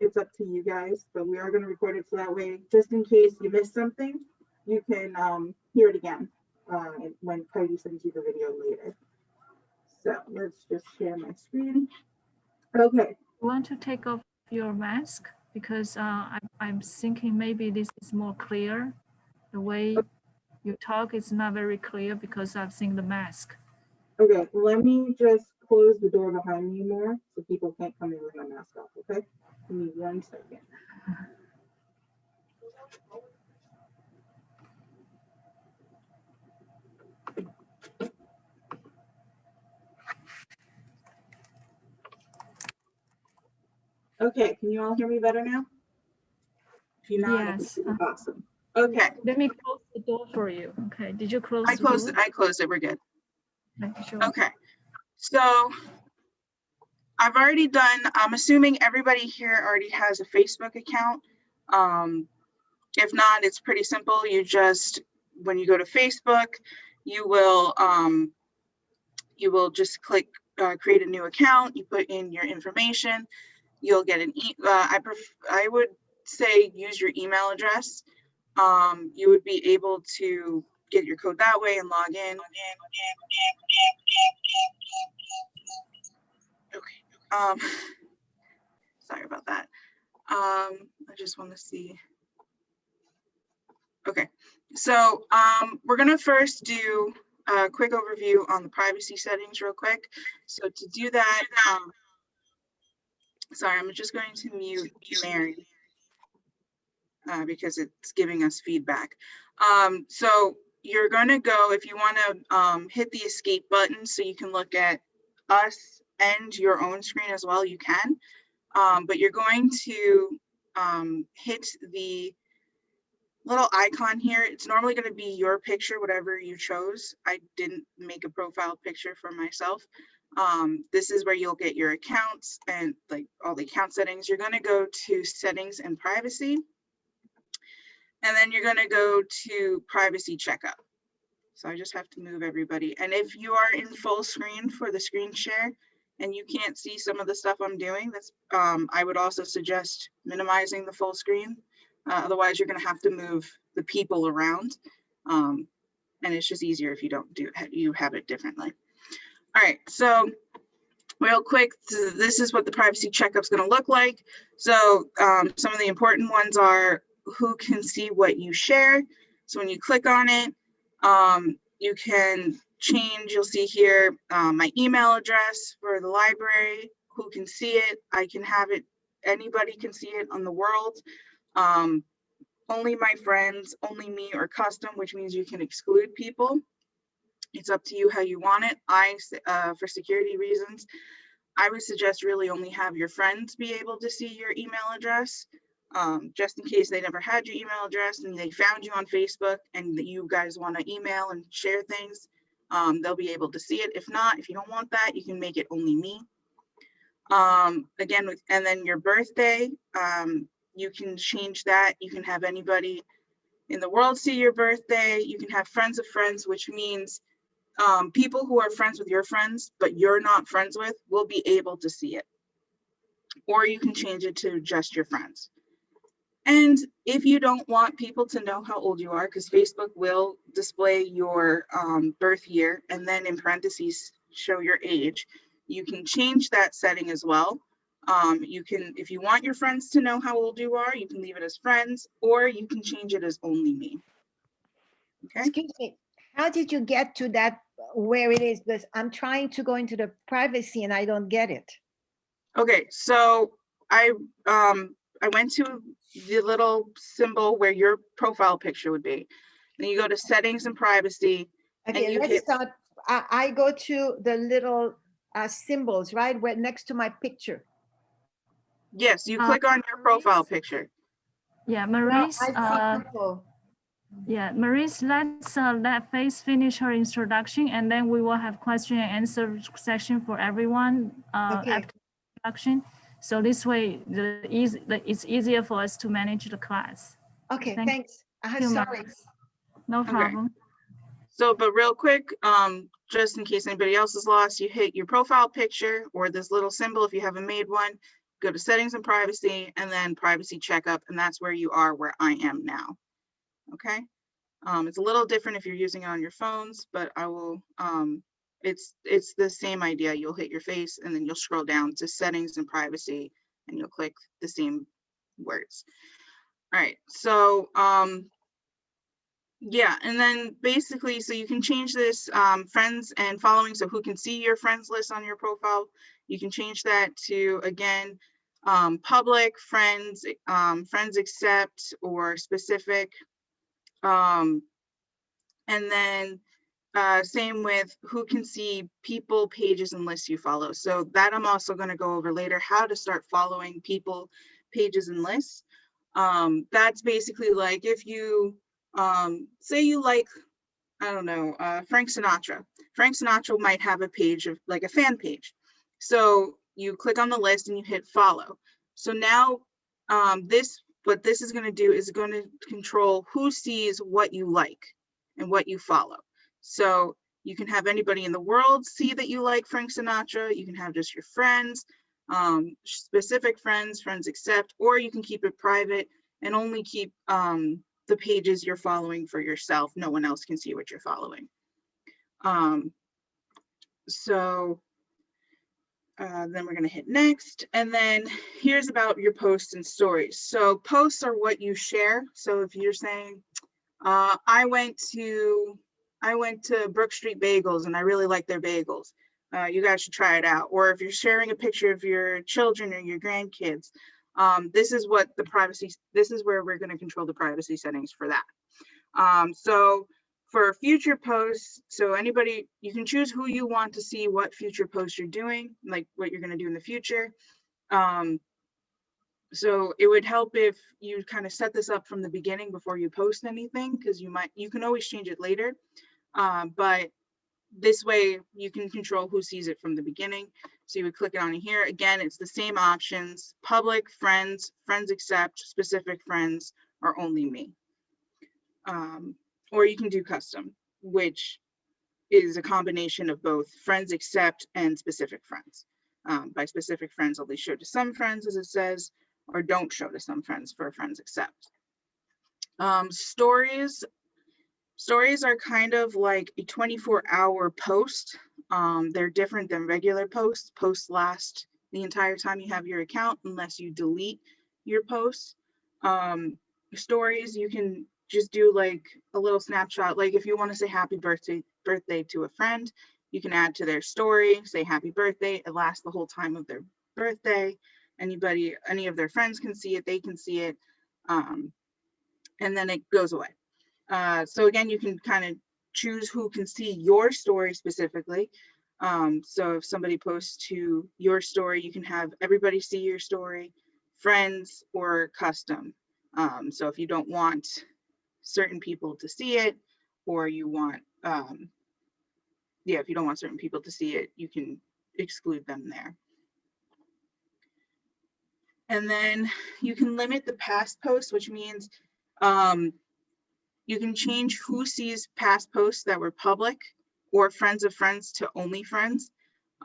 it's up to you guys, but we are going to record it so that way, just in case you missed something, you can hear it again when Cody sends you the video later. So let's just share my screen. Okay. You want to take off your mask? Because I'm thinking maybe this is more clear. The way you talk is not very clear because I've seen the mask. Okay, let me just close the door behind me more so people can't come in with my mask off, okay? Give me 1 second. Okay, can you all hear me better now? If you're not, yes. Awesome. Okay. Let me close the door for you. Okay, did you close I closed it. I closed it. We're good. Okay, sure. Okay. So I've already done, I'm assuming everybody here already has a Facebook account. If not, it's pretty simple. You just, when you go to Facebook, you will just click create a new account. You put in your information. You'll get an I would say use your email address. You would be able to get your code that way and log in. Okay. Sorry about that. I just want to see. Okay, so we're gonna first do a quick overview on the privacy settings real quick. So to do that, sorry, I'm just going to mute Mary because it's giving us feedback. So you're gonna go, if you wanna hit the escape button so you can look at us and your own screen as well, you can. But you're going to hit the little icon here. It's normally going to be your picture, whatever you chose. I didn't make a profile picture for myself. This is where you'll get your accounts and like all the account settings. You're going to go to settings and privacy. And then you're going to go to privacy checkup. So I just have to move everybody. And if you are in full screen for the screen share and you can't see some of the stuff I'm doing, that's I would also suggest minimizing the full screen. Otherwise, you're going to have to move the people around. And it's just easier if you don't you have it differently. All right, so real quick, this is what the privacy checkup is going to look like. So some of the important ones are who can see what you share. So when you click on it, you can change, you'll see here, my email address for the library, who can see it. I can have it, anybody can see it on the world. Only my friends, only me, or custom, which means you can exclude people. It's up to you how you want it. For security reasons, I would suggest really only have your friends be able to see your email address, just in case they never had your email address and they found you on Facebook and that you guys want to email and share things, they'll be able to see it. If not, if you don't want that, you can make it only me. Again, and then your birthday, you can change that. You can have anybody in the world see your birthday. You can have friends of friends, which means people who are friends with your friends, but you're not friends with, will be able to see it. Or you can change it to just your friends. And if you don't want people to know how old you are, because Facebook will display your birth year and then in parentheses show your age, you can change that setting as well. You can, if you want your friends to know how old you are, you can leave it as friends, or you can change it as only me. Okay. Excuse me, how did you get to that where it is? Because I'm trying to go into the privacy and I don't get it. Okay, so I went to the little symbol where your profile picture would be. Then you go to settings and privacy. Okay, and you let's start. I go to the little symbols, right? Where next to my picture. Yes, you click on your profile picture. Yeah, Maurice. Yeah, Maurice, let's let Faithe finish her introduction, and then we will have question and answer section for everyone after introduction. So this way, it's easier for us to manage the class. Okay, thanks. Sorry. No problem. Okay. So, but real quick, just in case anybody else is lost, you hit your profile picture or this little symbol if you haven't made one, go to settings and privacy, and then privacy checkup, and that's where you are where I am now. Okay. It's a little different if you're using it on your phones, but I will, it's the same idea. You'll hit your face and then you'll scroll down to settings and privacy and you'll click the same words. All right, so yeah, and then basically, so you can change this friends and following, so who can see your friends list on your profile. You can change that to, again, public, friends, friends accept, or specific. And then same with who can see people, pages, and lists you follow. So that I'm also going to go over later, how to start following people, pages, and lists. That's basically like if you say you like, I don't know, Frank Sinatra. Frank Sinatra might have a page of like a fan page. So you click on the list and you hit follow. So now what this is going to do is going to control who sees what you like and what you follow. So you can have anybody in the world see that you like Frank Sinatra. You can have just your friends, specific friends, friends accept, or you can keep it private and only keep the pages you're following for yourself. No one else can see what you're following. Then we're going to hit next. And then here's about your posts and stories. So posts are what you share. So if you're saying, I went to Brook Street Bagels and I really like their bagels. You guys should try it out. Or if you're sharing a picture of your children or your grandkids, this is where we're going to control the privacy settings for that. So for future posts, so anybody, you can choose who you want to see what future posts you're doing, like what you're going to do in the future. So it would help if you kind of set this up from the beginning before you post anything, because you can always change it later. But this way you can control who sees it from the beginning. So you would click it on here. Again, it's the same options: public, friends, friends accept, specific friends, or only me. Or you can do custom, which is a combination of both friends accept and specific friends. By specific friends, only show to some friends, as it says, or don't show to some friends for friends accept. Stories are kind of like a 24-hour post. They're different than regular posts. Posts last the entire time you have your account unless you delete your posts. Stories, you can just do like a little snapshot. Like if you want to say happy birthday to a friend, you can add to their story, say happy birthday. It lasts the whole time of their birthday. Any of their friends can see it, they can see it, and then it goes away. So again, you can kind of choose who can see your story specifically. So if somebody posts to your story, you can have everybody see your story, friends, or custom. So if you don't want certain people to see it, or you want, if you don't want certain people to see it, you can exclude them there. And then you can limit the past posts, which means you can change who sees past posts that were public or friends of friends to only friends.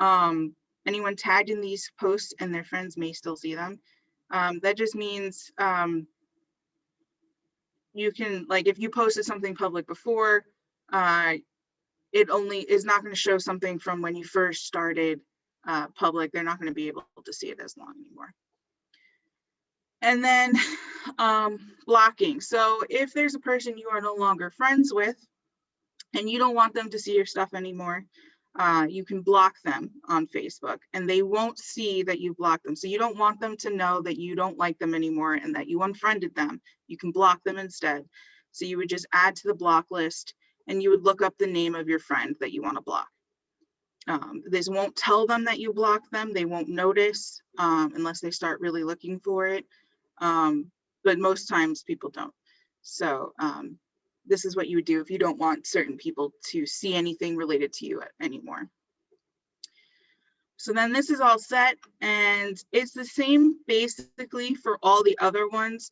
Anyone tagged in these posts and their friends may still see them. That just means you can, like, if you posted something public before, it only is not going to show something from when you first started public. They're not going to be able to see it as long anymore. And then blocking. So if there's a person you are no longer friends with and you don't want them to see your stuff anymore, you can block them on Facebook and they won't see that you blocked them. So you don't want them to know that you don't like them anymore and that you unfriended them. You can block them instead. So you would just add to the block list and you would look up the name of your friend that you want to block. This won't tell them that you blocked them. They won't notice unless they start really looking for it. But most times people don't. So this is what you would do if you don't want certain people to see anything related to you anymore. So then this is all set and it's the same basically for all the other ones.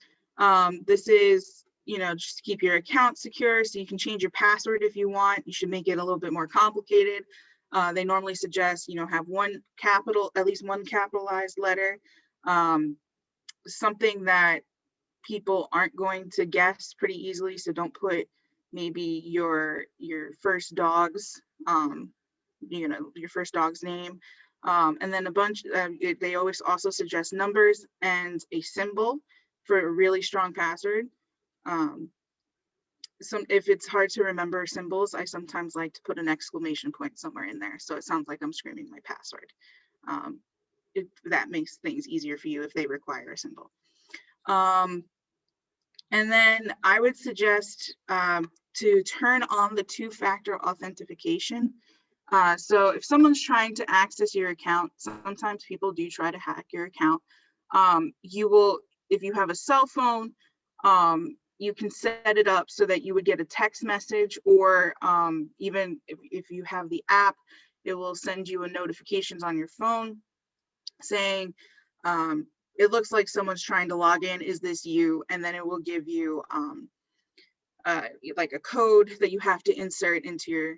This is, just to keep your account secure, so you can change your password if you want. You should make it a little bit more complicated. They normally suggest, have at least one capitalized letter. something that people aren't going to guess pretty easily. So don't put maybe your first dog's, your first dog's name. And then a bunch, they always also suggest numbers and a symbol for a really strong password. If it's hard to remember symbols, I sometimes like to put an exclamation point somewhere in there. So it sounds like I'm screaming my password. That makes things easier for you if they require a symbol. And then I would suggest to turn on the two-factor authentication. So if someone's trying to access your account, sometimes people do try to hack your account. You will, if you have a cell phone, you can set it up so that you would get a text message, or even if you have the app, it will send you a notifications on your phone saying, it looks like someone's trying to log in. Is this you? And then it will give you like a code that you have to insert into your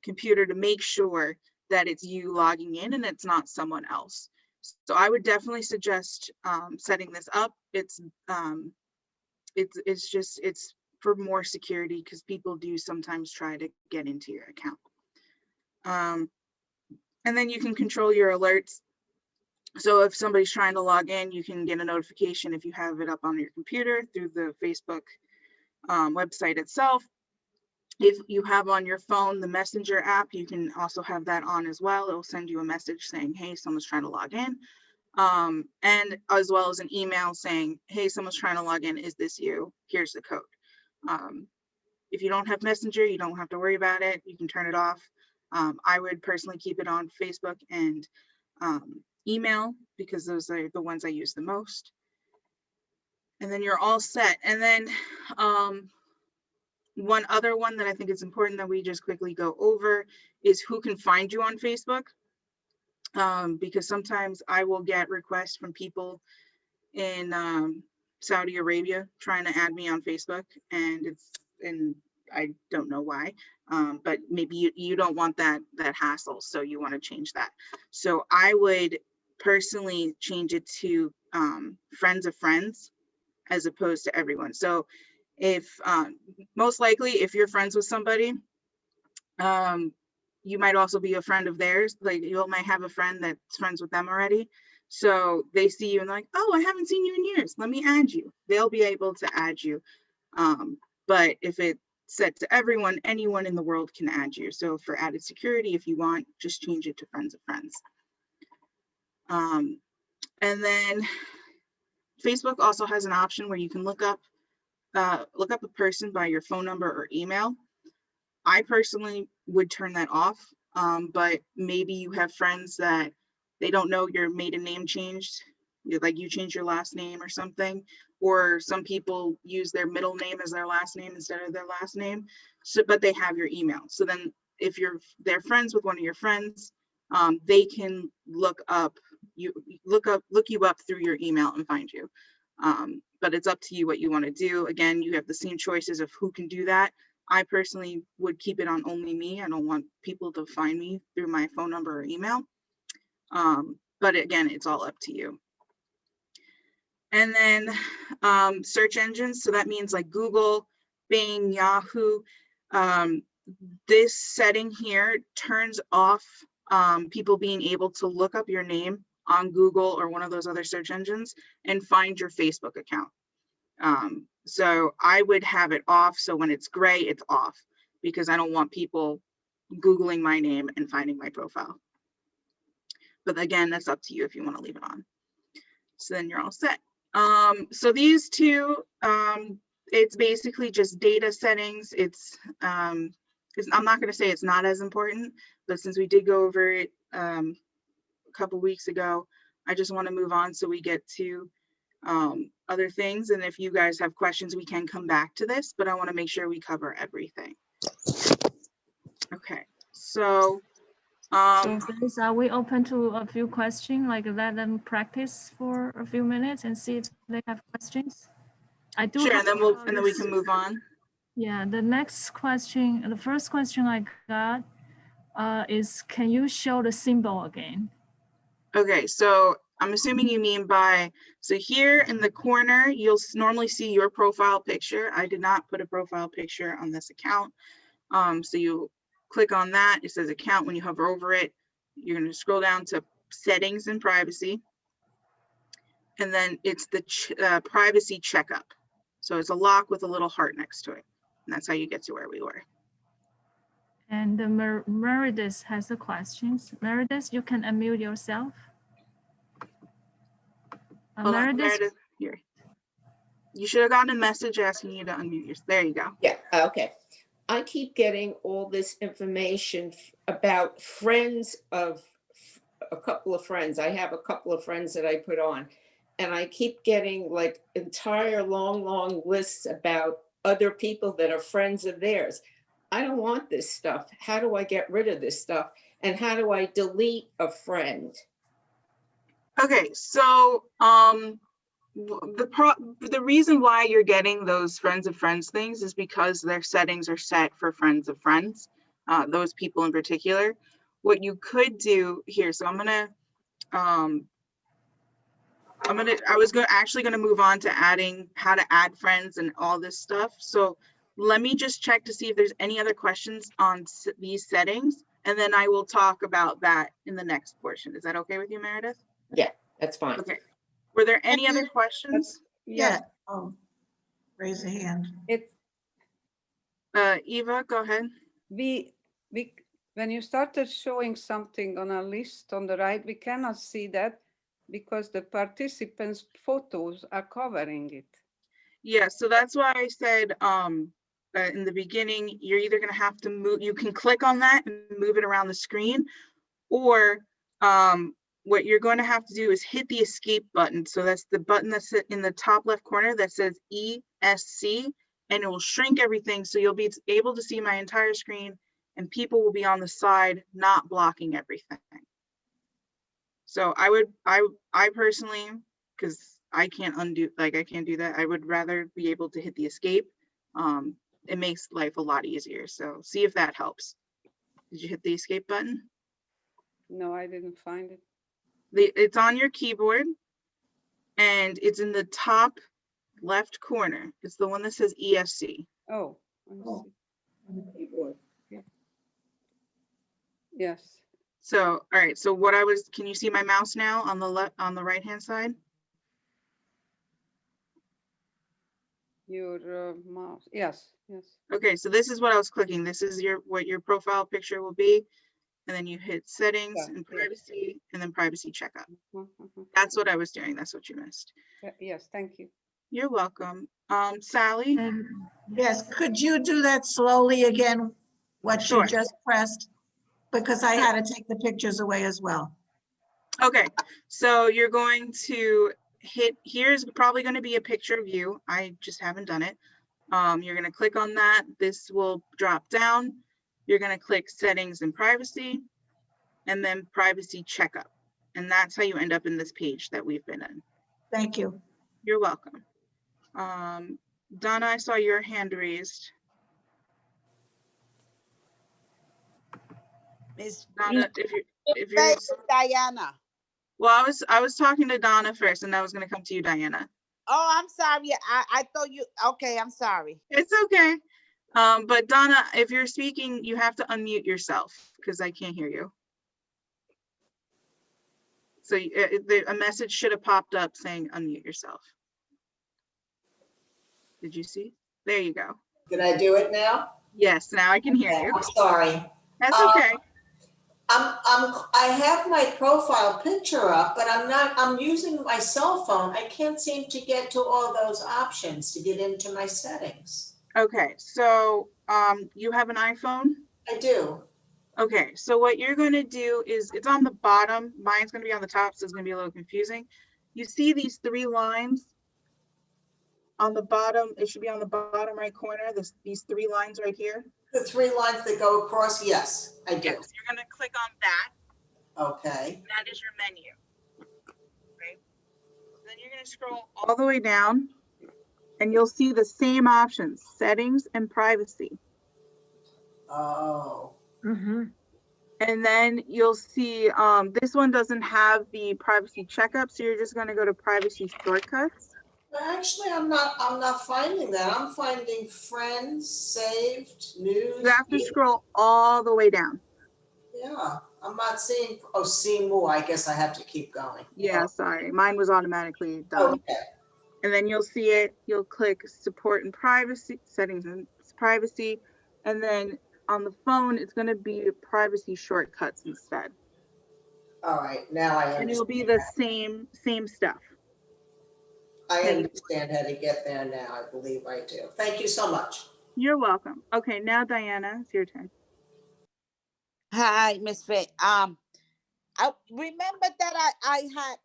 computer to make sure that it's you logging in and it's not someone else. So I would definitely suggest setting this up. It's for more security, because people do sometimes try to get into your account. And then you can control your alerts. So if somebody's trying to log in, you can get a notification if you have it up on your computer through the Facebook website itself. If you have on your phone the Messenger app, you can also have that on as well. It will send you a message saying, hey, someone's trying to log in. And as well as an email saying, hey, someone's trying to log in. Is this you? Here's the code. If you don't have Messenger, you don't have to worry about it. You can turn it off. I would personally keep it on Facebook and email, because those are the ones I use the most. And then you're all set. And then one other one that I think is important that we just quickly go over is who can find you on Facebook. Because sometimes I will get requests from people in Saudi Arabia trying to add me on Facebook, and I don't know why, but maybe you don't want that hassle, so you want to change that. So I would personally change it to friends of friends as opposed to everyone. So if most likely if you're friends with somebody, you might also be a friend of theirs. Like you might have a friend that's friends with them already. So they see you and they're like, oh, I haven't seen you in years. Let me add you. They'll be able to add you. But if it's set to everyone, anyone in the world can add you. So for added security, if you want, just change it to friends of friends. And then Facebook also has an option where you can look up a person by your phone number or email. I personally would turn that off, but maybe you have friends that they don't know your maiden name changed, like you changed your last name or something, or some people use their middle name as their last name instead of their last name. So, but they have your email. So then if they're friends with one of your friends, they can look you up through your email and find you. But it's up to you what you want to do. Again, you have the same choices of who can do that. I personally would keep it on only me. I don't want people to find me through my phone number or email. But again, it's all up to you. And then search engines. So that means like Google, Bing, Yahoo. This setting here turns off people being able to look up your name on Google or one of those other search engines and find your Facebook account. So I would have it off. So when it's gray, it's off, because I don't want people Googling my name and finding my profile. But again, that's up to you if you want to leave it on. So then you're all set. So these two, it's basically just data settings. I'm not going to say it's not as important, but since we did go over it a couple weeks ago, I just want to move on so we get to other things. And if you guys have questions, we can come back to this, but I want to make sure we cover everything. Okay, so guys, are we open to a few questions? Like let them practice for a few minutes and see if they have questions. I do. Sure, and then we can move on. Yeah, the first question I got is, can you show the symbol again? Okay, so I'm assuming you mean by, so here in the corner, you'll normally see your profile picture. I did not put a profile picture on this account. So you click on that, it says account. When you hover over it, you're going to scroll down to settings and privacy. And then it's the privacy checkup. So it's a lock with a little heart next to it. And that's how you get to where we were. And Meredith has a question. Meredith, you can unmute yourself. Meredith, here. You should have gotten a message asking you to unmute yourself. There you go. Yeah, okay. I keep getting all this information about friends of a couple of friends. I have a couple of friends that I put on, and I keep getting like entire long lists about other people that are friends of theirs. I don't want this stuff. How do I get rid of this stuff? And how do I delete a friend? Okay, so the reason why you're getting those friends of friends things is because their settings are set for friends of friends, those people in particular. What you could do here, so I was actually gonna move on to adding how to add friends and all this stuff. So let me just check to see if there's any other questions on these settings, and then I will talk about that in the next portion. Is that okay with you, Meredith? Yeah, that's fine. Okay. Were there any other questions? Yeah. Oh, raise a hand. Eva, go ahead. When you started showing something on a list on the right, we cannot see that because the participants' photos are covering it. Yeah, so that's why I said in the beginning, you're either going to have to move, you can click on that and move it around the screen, or what you're going to have to do is hit the escape button. So that's the button that's in the top left corner that says ESC, and it will shrink everything. So you'll be able to see my entire screen, and people will be on the side, not blocking everything. So I personally, because I can't undo, like I can't do that. I would rather be able to hit the escape. It makes life a lot easier. So see if that helps. Did you hit the escape button? No, I didn't find it. It's on your keyboard, and it's in the top left corner. It's the one that says ESC. Oh, I see. Yeah. Yes. So, all right. So can you see my mouse now on the right hand side? Your mouse. Yes. Okay, so this is what I was clicking. This is what your profile picture will be. And then you hit settings and privacy, and then privacy checkup. That's what I was doing. That's what you missed. Yes, thank you. You're welcome. Sally? Yes, could you do that slowly again, what Sure. you just pressed? Because I had to take the pictures away as well. Okay, so you're going to hit, here's probably going to be a picture of you. I just haven't done it. You're going to click on that. This will drop down. You're going to click settings and privacy, and then privacy checkup. And that's how you end up in this page that we've been in. Thank you. You're welcome. Donna, I saw your hand raised. Miss Donna, if you're Diana. well, I was talking to Donna first, and I was going to come to you, Diana. Oh, I'm sorry. I thought you. Okay, I'm sorry. It's okay. But Donna, if you're speaking, you have to unmute yourself because I can't hear you. So a message should have popped up saying unmute yourself. Did you see? There you go. Can I do it now? Yes, now I can hear Okay, you. I'm sorry. That's okay. I have my profile picture up, but I'm using my cell phone. I can't seem to get to all those options to get into my settings. Okay, so you have an iPhone? I do. Okay, so what you're going to do is, it's on the bottom. Mine's going to be on the top, so it's going to be a little confusing. You see these three lines on the bottom? It should be on the bottom right corner. These three lines right here. The three lines that go across, yes, I do. Yes, you're going to click on that. Okay. That is your menu. Right? Then you're going to scroll all the way down, and you'll see the same options, settings and privacy. Oh. Mm-hmm. And then you'll see, this one doesn't have the privacy checkup, so you're just gonna go to privacy shortcuts. Actually, I'm not finding that. I'm finding friends, saved, news. You have to scroll all the way down. Yeah, I'm not seeing, oh, see more. I guess I have to keep going. Yeah, sorry, mine was automatically done. Okay. And then you'll see it, you'll click support and privacy, settings and privacy, and then on the phone, it's gonna be privacy shortcuts instead. All right, now I And it'll understand. be the same stuff. I understand how to get there now. I believe I do. Thank you so much. You're welcome. Okay, now Diana, it's your turn. Hi, Miss Faithe. I remember that I had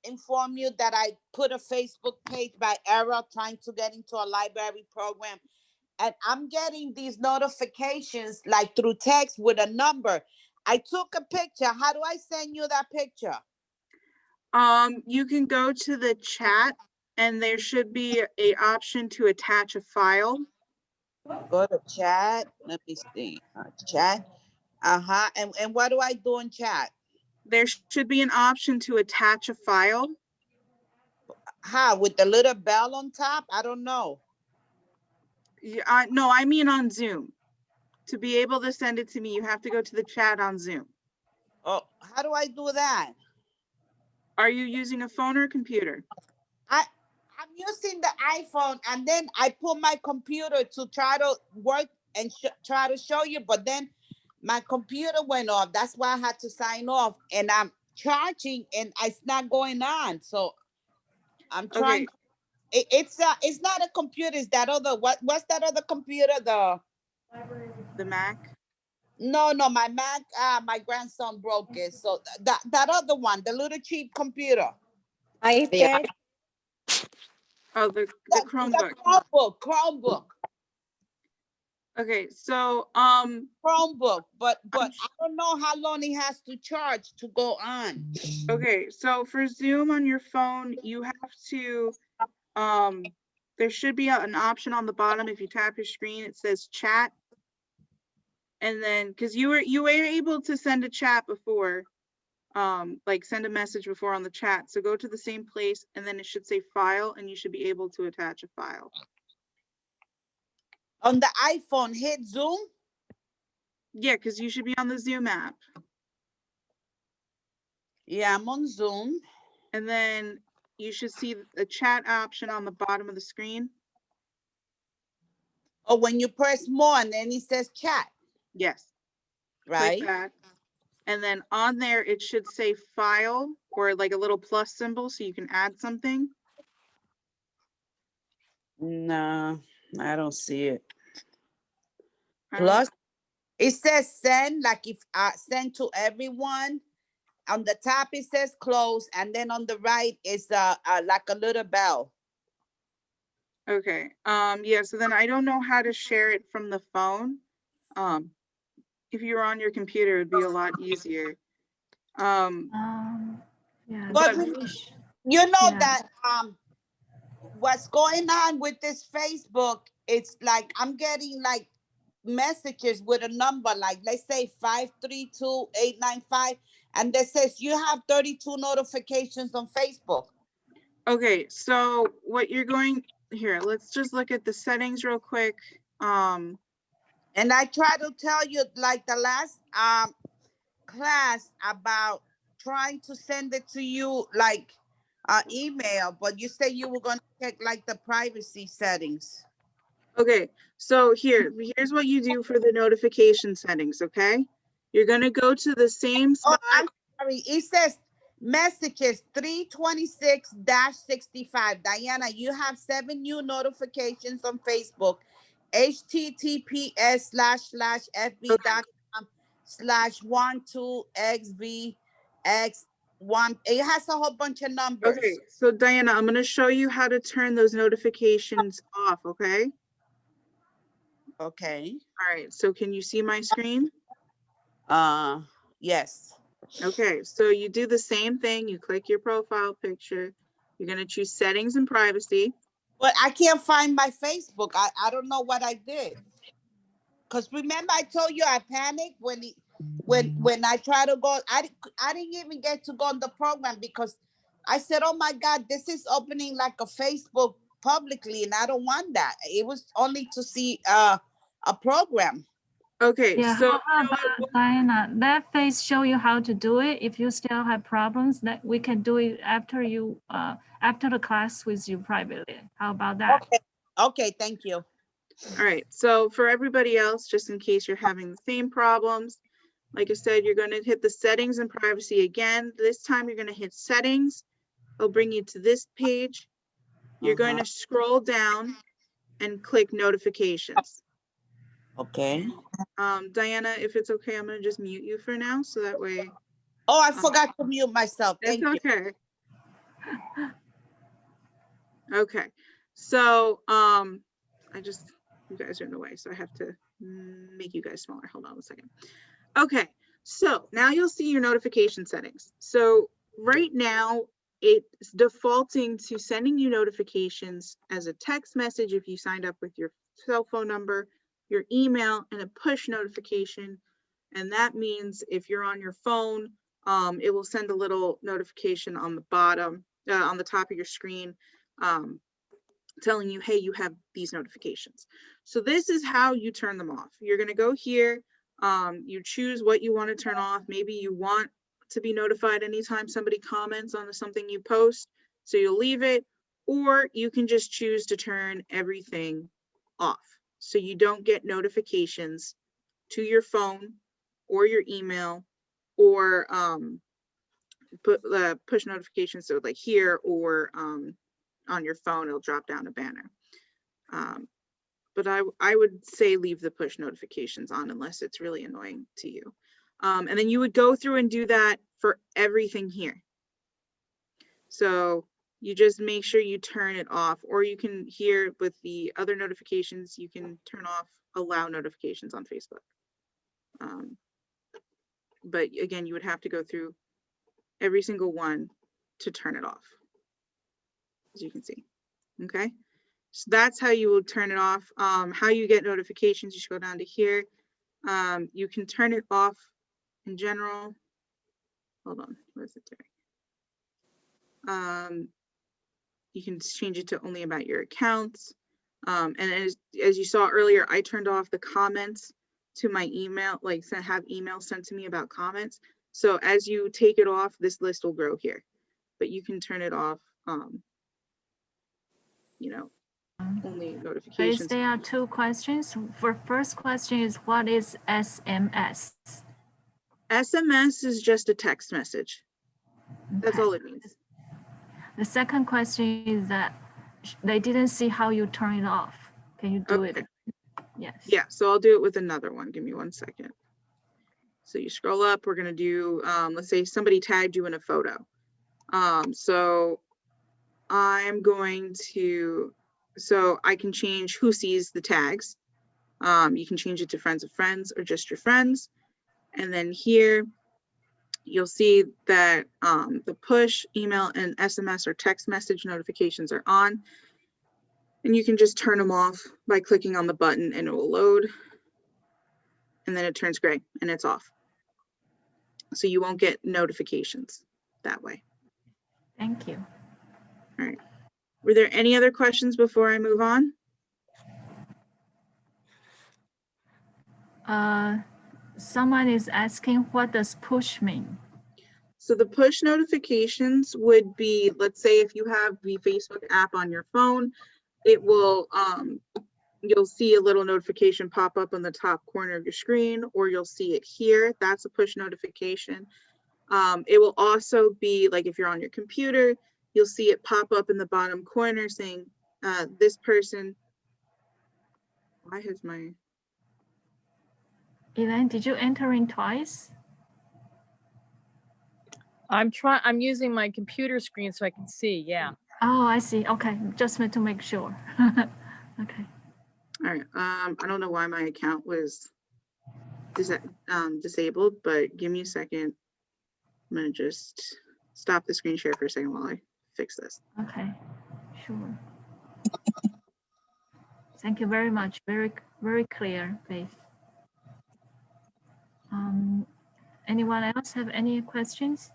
informed you that I put a Facebook page by error trying to get into a library program. And I'm getting these notifications like through text with a number. I took a picture. How do I send you that picture? You can go to the chat and there should be a option to attach a file. Go to chat. Let me see. Chat. Uh-huh. And what do I do in chat? There should be an option to attach a file. How? With the little bell on top? I don't know. Yeah, no, I mean on Zoom. To be able to send it to me, you have to go to the chat on Zoom. Oh, how do I do that? Are you using a phone or a computer? I'm using the iPhone, and then I put my computer to try to work and try to show you, but then my computer went off. That's why I had to sign off, and I'm charging and it's not going on. So I'm trying. Okay. It's not a computer. It's that other, what's that other computer? The Mac? No, my Mac, my grandson broke it. So that other one, the little cheap computer. Yeah. Oh, the Chromebook. Chromebook. Okay, so Chromebook, but I don't know how long it has to charge to go on. okay, so for Zoom on your phone, you have to there should be an option on the bottom. If you tap your screen, it says chat. And then because you were able to send a chat before, like send a message before on the chat. So go to the same place and then it should say file and you should be able to attach a file. On the iPhone, hit Zoom? Yeah, because you should be on the Zoom app. Yeah, I'm on Zoom. And then you should see a chat option on the bottom of the screen. Oh, when you press more and then it says chat. Yes. Right. Click that. And then on there, it should say file or like a little plus symbol so you can add something. No, I don't see it. Plus, it says send, like if send to everyone. On the top, it says close. And then on the right, is like a little bell. Okay. Yeah, so then I don't know how to share it from the phone. If you were on your computer, it'd be a lot easier. Yeah, But you know yeah. that what's going on with this Facebook, it's like I'm getting like messages with a number, like let's say 532-895, and that says you have 32 notifications on Facebook. Okay, so what you're going here, let's just look at the settings real quick. And I try to tell you like the last class about trying to send it to you like email, but you say you were going to check like the privacy settings. Okay, so here's what you do for the notification settings, okay? You're gonna go to the same spot. Oh, I'm sorry, it says messages 326-65. Diana, you have 7 new notifications on Facebook. https://fb.com/12xvx1. It has a whole bunch of numbers. Okay, so Diana, I'm gonna show you how to turn those notifications off, okay? Okay. All right, so can you see my screen? Yes. Okay, so you do the same thing. You click your profile picture. You're gonna choose settings and privacy. But I can't find my Facebook. I don't know what I did. Because remember I told you I panicked when when I try to go, I didn't even get to go on the program because I said, oh my God, this is opening like a Facebook publicly, and I don't want that. It was only to see a program. Okay, Yeah, so how about Diana? That face show you how to do it. If you still have problems, that we can do it after you after the class with you privately. How about that? Okay, thank you. all right, so for everybody else, just in case you're having the same problems, like I said, you're going to hit the settings and privacy again. This time you're going to hit settings. It'll bring you to this page. You're going to scroll down and click notifications. Okay. Diana, if it's okay, I'm going to just mute you for now. So that way. Oh, I forgot to mute myself. Thank you. It's okay. Okay. So, you guys are in the way, so I have to make you guys smaller. Hold on a second. Okay. So now you'll see your notification settings. So right now it's defaulting to sending you notifications as a text message if you signed up with your cell phone number, your email, and a push notification. And that means if you're on your phone, it will send a little notification on the bottom, on the top of your screen, telling you, hey, you have these notifications. So this is how you turn them off. You're going to go here. You choose what you want to turn off. Maybe you want to be notified anytime somebody comments on something you post, so you'll leave it, or you can just choose to turn everything off so you don't get notifications to your phone or your email, or push notifications, so like here or on your phone, it'll drop down a banner. But I would say leave the push notifications on unless it's really annoying to you. And then you would go through and do that for everything here. So you just make sure you turn it off, or you can, here with the other notifications, you can turn off allow notifications on Facebook. But again, you would have to go through every single one to turn it off, as you can see. Okay. So that's how you will turn it off. How you get notifications, you should go down to here. You can turn it off in general. Hold on, where's it there? You can change it to only about your accounts. And as you saw earlier, I turned off the comments to my email, like have emails sent to me about comments. So as you take it off, this list will grow here, but you can turn it off, you know, only notifications. There are two questions. For first question is, what is SMS? SMS is just a text message. That's Okay. all it means. The second question is that they didn't see how you turn it off. Can you do it? Yes. Yeah, so I'll do it with another one. Give me 1 second. So you scroll up, we're gonna do, let's say somebody tagged you in a photo. So I'm going to, so I can change who sees the tags. You can change it to friends of friends or just your friends. And then here, you'll see that the push, email, and SMS or text message notifications are on. And you can just turn them off by clicking on the button and it will load. And then it turns gray and it's off. So you won't get notifications that way. Thank you. All right. Were there any other questions before I move on? Someone is asking, what does push mean? So the push notifications would be, let's say if you have the Facebook app on your phone, it will, you'll see a little notification pop up on the top corner of your screen, or you'll see it here. That's a push notification. It will also be like if you're on your computer, you'll see it pop up in the bottom corner saying, this person, why has my... Elaine, did you enter in twice? I'm using my computer screen so I can see, yeah. Oh, I see. Okay, just meant to make sure. Okay. All right, I don't know why my account was disabled, but give me a second. I'm gonna just stop the screen share for a second while I fix this. Okay, sure. Thank you very much. Very, very clear, Faith. Anyone else have any questions?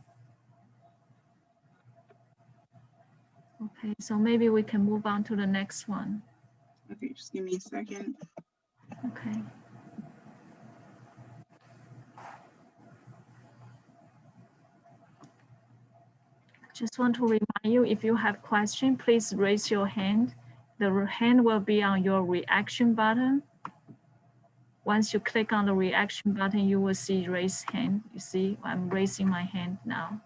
Okay, so maybe we can move on to the next one. Okay, just give me a second. Okay. Just want to remind you, if you have question, please raise your hand. The hand will be on your reaction button. Once you click on the reaction button, you will see raise hand. You see, I'm raising my hand now.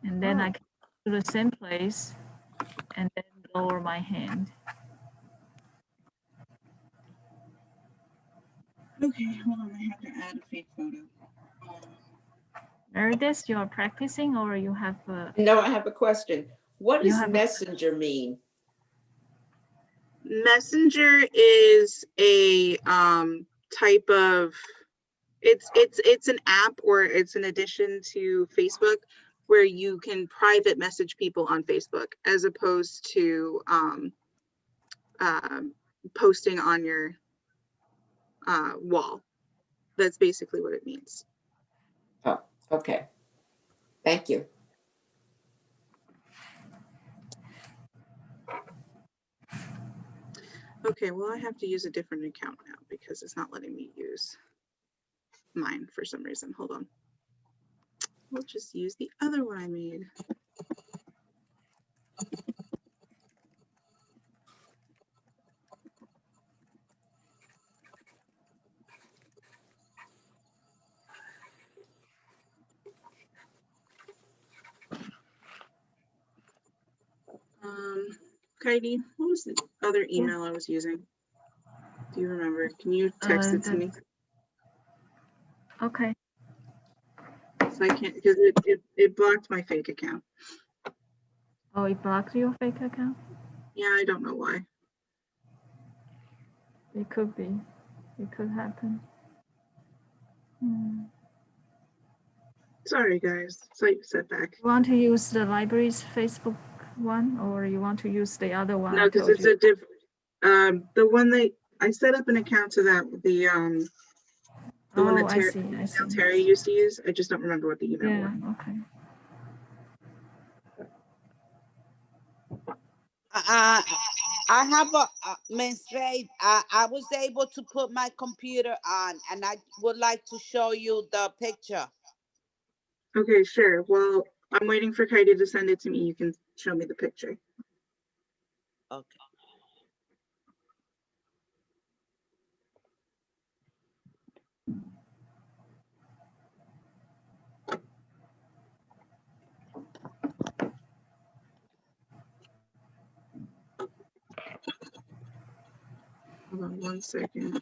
And then I can do the same place and then lower my hand. Okay, hold on, I have to add a fake photo. Meredith, you're practicing or you have a... No, I have a question. What You does have a- messenger mean? Messenger is a type of, it's an app, or it's an addition to Facebook where you can private message people on Facebook as opposed to posting on your wall. That's basically what it means. Oh, okay. Thank you. Okay, well, I have to use a different account now because it's not letting me use mine for some reason. Hold on. We'll just use the other one I made. Katie, what was the other email I was using? Do you remember? Can you text it to me? Okay. So I can't, because it blocked my fake account. Oh, it blocked your fake account? Yeah, I don't know why. It could be. It could happen. Sorry, guys. Slight setback. You want to use the library's Facebook one, or you want to use the other one? No, because it's a different. The one that I set up an account to that the one that I see. Terry used to use. I just don't remember what the email Yeah. was. Okay. I have a Miss Faithe. I was able to put my computer on, and I would like to show you the picture. Okay, sure. Well, I'm waiting for Katie to send it to me. You can show me the picture. Okay. Hold on 1 second.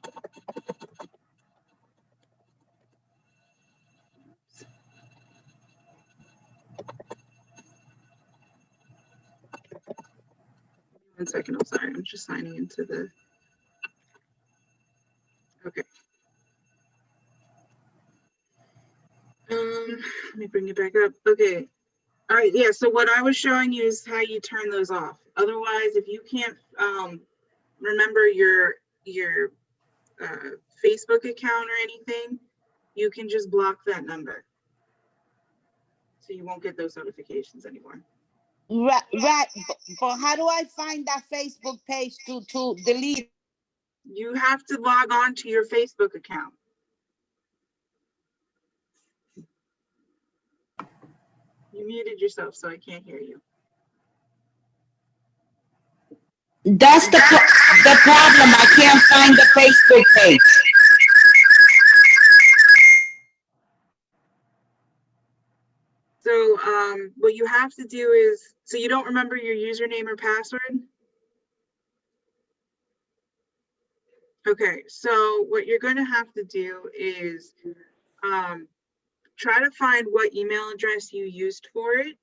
One second, I'm sorry. I'm just signing into the. Okay. Let me bring it back up. Okay. All right. Yeah. So what I was showing you is how you turn those off. Otherwise, if you can't remember your Facebook account or anything, you can just block that number. So you won't get those notifications anymore. Right. But how do I find that Facebook page to delete it? You have to log on to your Facebook account. You muted yourself, so I can't hear you. That's the problem. I can't find the Facebook page. So what you have to do is, so you don't remember your username or password? Okay, so what you're going to have to do is try to find what email address you used for it,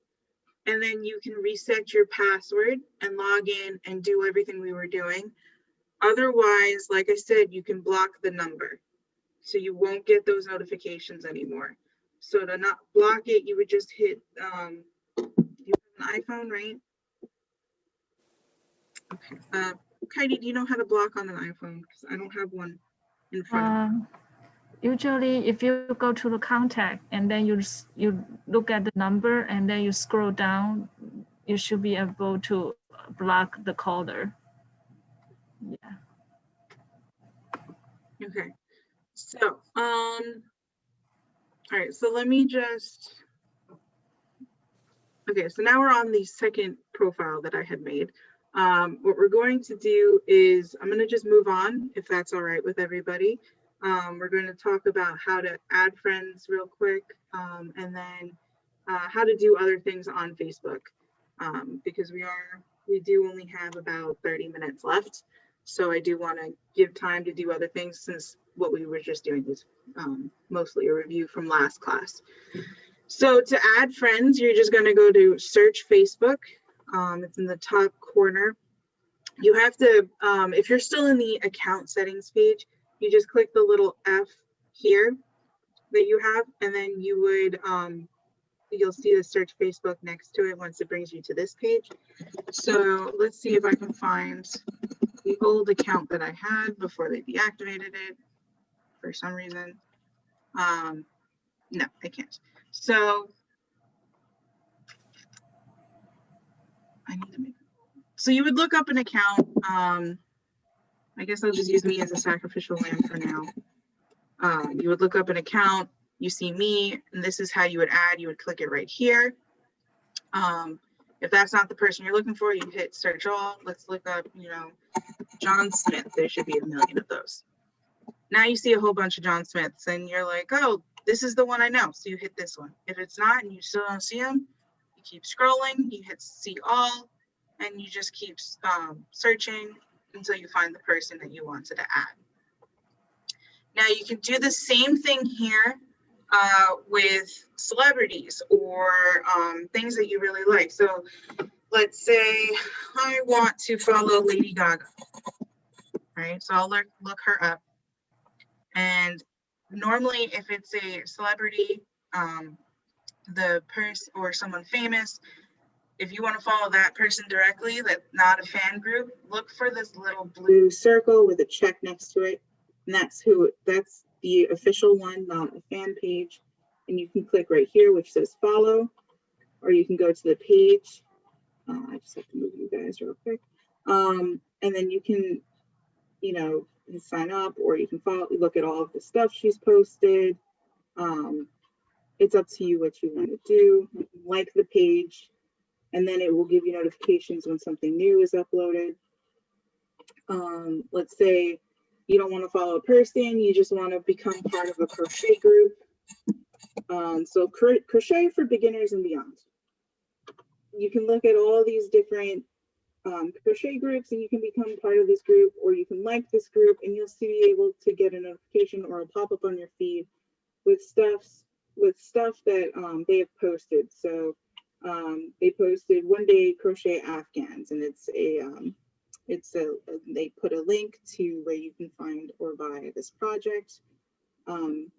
and then you can reset your password and log in and do everything we were doing. Otherwise, like I said, you can block the number, so you won't get those notifications anymore. So to not block it, you would just hit, you have an iPhone, right? Okay. Katie, do you know how to block on an iPhone? Because I don't have one in front of me. Usually, if you go to the contact and then you look at the number and then you scroll down, you should be able to block the caller. Yeah. Okay. So, all right, so let me just, okay, so now we're on the second profile that I had made. What we're going to do is I'm going to just move on, if that's all right with everybody. We're going to talk about how to add friends real quick, and then how to do other things on Facebook, because we do only have about 30 minutes left. So I do want to give time to do other things, since what we were just doing was mostly a review from last class. So to add friends, you're just going to go to search Facebook. It's in the top corner. You have to, if you're still in the account settings page, you just click the little F here that you have, and then you would, you'll see the search Facebook next to it once it brings you to this page. So let's see if I can find the old account that I had before they deactivated it for some reason. No, I can't. So I need to make, so you would look up an account. I guess I'll just use me as a sacrificial lamb for now. You would look up an account, you see me, and this is how you would add. You would click it right here. If that's not the person you're looking for, you hit search all. Let's look up, you know, John Smith. There should be a million of those. Now you see a whole bunch of John Smiths and you're like, oh, this is the one I know. So you hit this one. If it's not and you still don't see him, you keep scrolling, you hit see all, and you just keep searching until you find the person that you wanted to add. Now you can do the same thing here with celebrities or things that you really like. So let's say I want to follow Lady Gaga, right? So I'll look her up. And normally if it's a celebrity, the person or someone famous, if you want to follow that person directly, that's not a fan group, look for this little blue circle with a check next to it. And that's the official one, not a fan page. And you can click right here, which says follow, or you can go to the page. I just have to move you guys real quick. And then you can, you know, sign up, or you can follow, look at all of the stuff she's posted. It's up to you what you want to do. You can like the page, and then it will give you notifications when something new is uploaded. Let's say you don't want to follow a person, you just want to become part of a crochet group. So crochet for beginners and beyond. You can look at all these different crochet groups and you can become part of this group, or you can like this group and you'll be able to get a notification or a pop-up on your feed with stuff that they have posted. So they posted one day crochet Afghans, and they put a link to where you can find or buy this project, and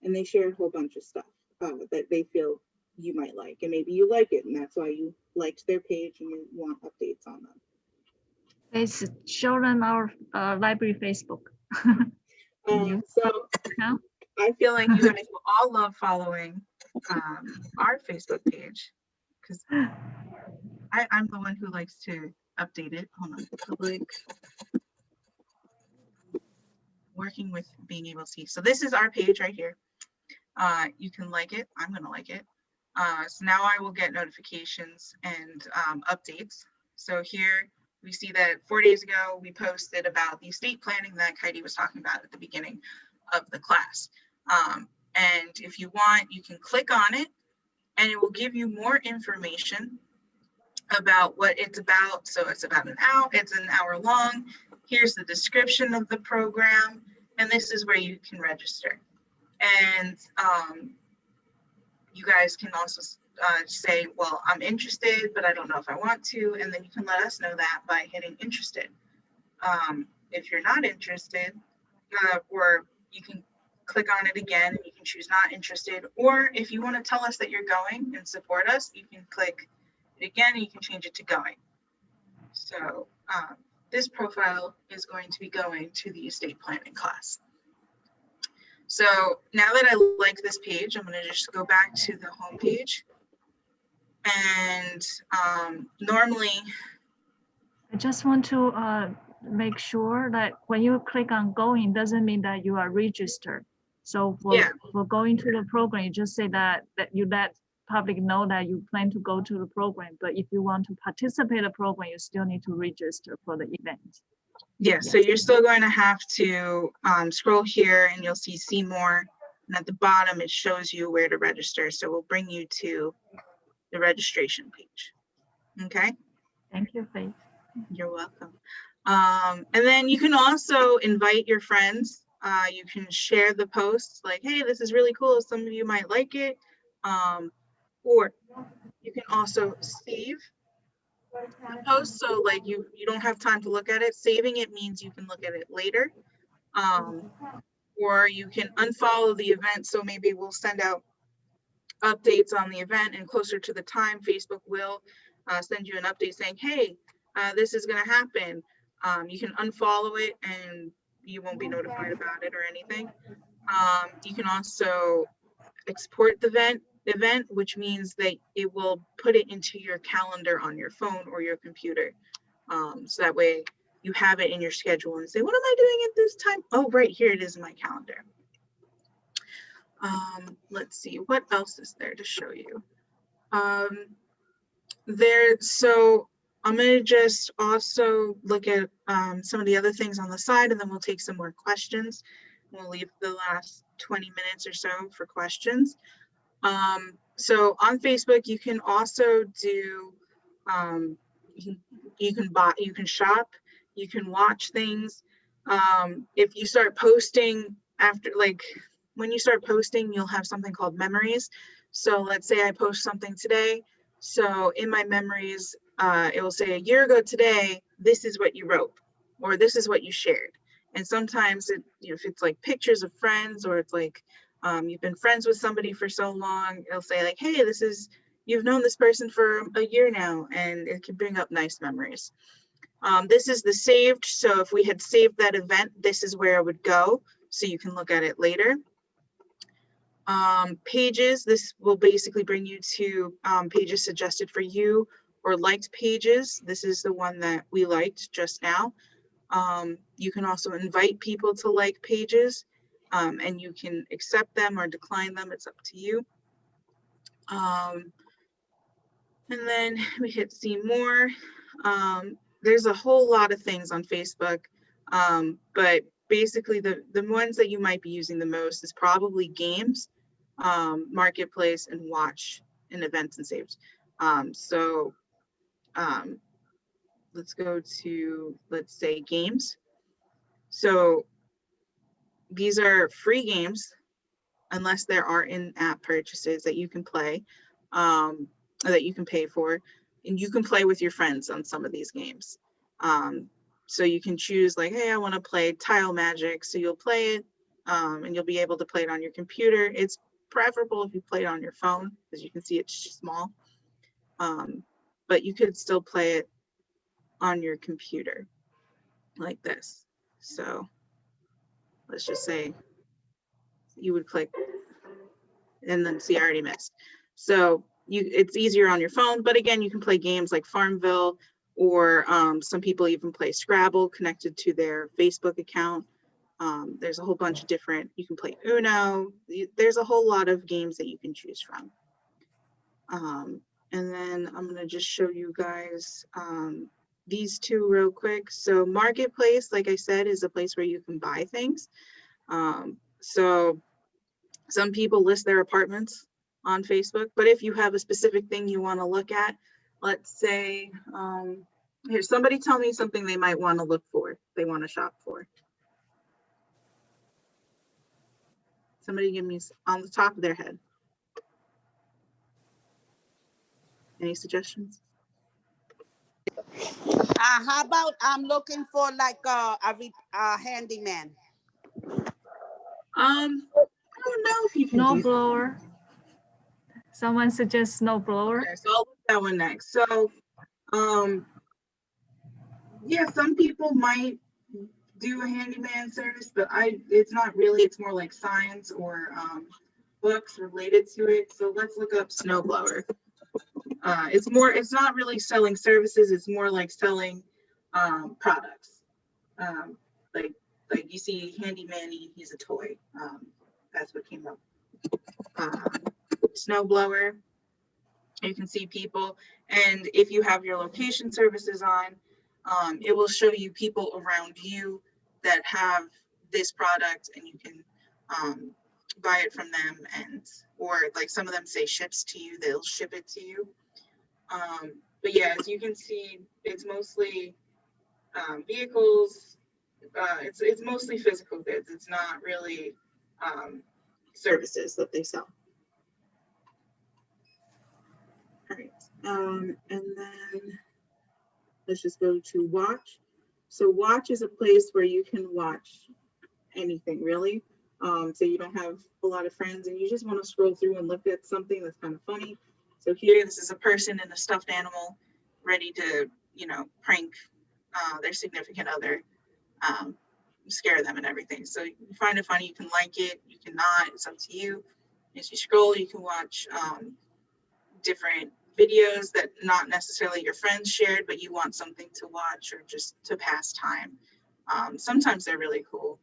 they share a whole bunch of stuff that they feel you might like, and maybe you like it and that's why you liked their page and you want updates on them. Let's show them our library Facebook. So I feel like you guys will all love following our Facebook page, because I'm the one who likes to update it. Hold on, public, working with being able to see. So this is our page right here. You can like it. I'm gonna like it. So now I will get notifications and updates. So here we see that 4 days ago we posted about the estate planning that Heidi was talking about at the beginning of the class. And if you want, you can click on it and it will give you more information about what it's about. So it's about it's an hour long. Here's the description of the program, and this is where you can register. And you guys can also say, well, I'm interested, but I don't know if I want to, and then you can let us know that by hitting interested. If you're not interested, or you can click on it again and you can choose not interested, or if you want to tell us that you're going and support us, you can click it again and you can change it to going. So this profile is going to be going to the estate planning class. So now that I like this page, I'm gonna just go back to the home page. And normally, I just want to make sure that when you click on going, doesn't mean that you are registered. So for going to the program, you just say that you let public know that you plan to go to the program. But if you want to participate in the program, you still need to register for the event. yeah, so you're still going to have to scroll here and you'll see more. And at the bottom, it shows you where to register. So we'll bring you to the registration page. Okay. Thank you, Faith. You're welcome. And then you can also invite your friends. You can share the posts like, hey, this is really cool. Some of you might like it. Or you can also save the post. So like you don't have time to look at it. Saving it means you can look at it later. Or you can unfollow the event. So maybe we'll send out updates on the event, and closer to the time, Facebook will send you an update saying, hey, this is going to happen. You can unfollow it and you won't be notified about it or anything. You can also export the event, which means that it will put it into your calendar on your phone or your computer. So that way you have it in your schedule and say, what am I doing at this time? Oh, right, here it is in my calendar. Let's see, what else is there to show you? So I'm going to just also look at some of the other things on the side, and then we'll take some more questions. We'll leave the last 20 minutes or so for questions. So on Facebook, you can also do, you can shop, you can watch things. If you start posting after, like when you start posting, you'll have something called memories. So let's say I post something today. So in my memories, it will say a year ago today, this is what you wrote, or this is what you shared. And sometimes if it's like pictures of friends, or it's like you've been friends with somebody for so long, it'll say like, hey, you've known this person for a year now, and it can bring up nice memories. This is the saved. So if we had saved that event, this is where it would go. So you can look at it later. Pages, this will basically bring you to pages suggested for you, or liked pages. This is the one that we liked just now. You can also invite people to like pages, and you can accept them or decline them. It's up to you. And then we hit see more. There's a whole lot of things on Facebook, but basically the ones that you might be using the most is probably games, marketplace, and watch, and events and saves. Let's go to, let's say, games. So these are free games, unless there are in-app purchases that you can play, that you can pay for, and you can play with your friends on some of these games. So you can choose like, hey, I want to play Tile Magic. So you'll play it, and you'll be able to play it on your computer. It's preferable if you play it on your phone, because you can see it's small, but you could still play it on your computer like this. So let's just say you would click, and then see, I already missed. So it's easier on your phone, but again, you can play games like Farmville, or some people even play Scrabble connected to their Facebook account. There's a whole bunch of different, you can play Uno. There's a whole lot of games that you can choose from. And then I'm gonna just show you guys these two real quick. So Marketplace, like I said, is a place where you can buy things. So some people list their apartments on Facebook, but if you have a specific thing you want to look at, let's say, here, somebody tell me something they might want to look for, they want to shop for. Somebody give me on the top of their head. Any suggestions? How about I'm looking for like a handyman? I don't know if you can Snow do blower. Someone suggests snow blower. that. So I'll look that one next. So yeah, some people might do a handyman service, but it's not really, it's more like science or books related to it. So let's look up snowblower. It's not really selling services, it's more like selling products. Like you see handyman, he's a toy. That's what came up. Snowblower, you can see people, and if you have your location services on, it will show you people around you that have this product, and you can buy it from them, and or like some of them say ships to you, they'll ship it to you. But yeah, as you can see, it's mostly vehicles. It's mostly physical goods. It's not really services that they sell. All right, and then let's just go to watch. So watch is a place where you can watch anything really. So you don't have a lot of friends and you just want to scroll through and look at something that's kind of funny. So here, this is a person and a stuffed animal ready to, prank their significant other, scare them and everything. So you find it funny, you can like it, you cannot, it's up to you. As you scroll, you can watch different videos that not necessarily your friends shared, but you want something to watch or just to pass time. Sometimes they're really cool.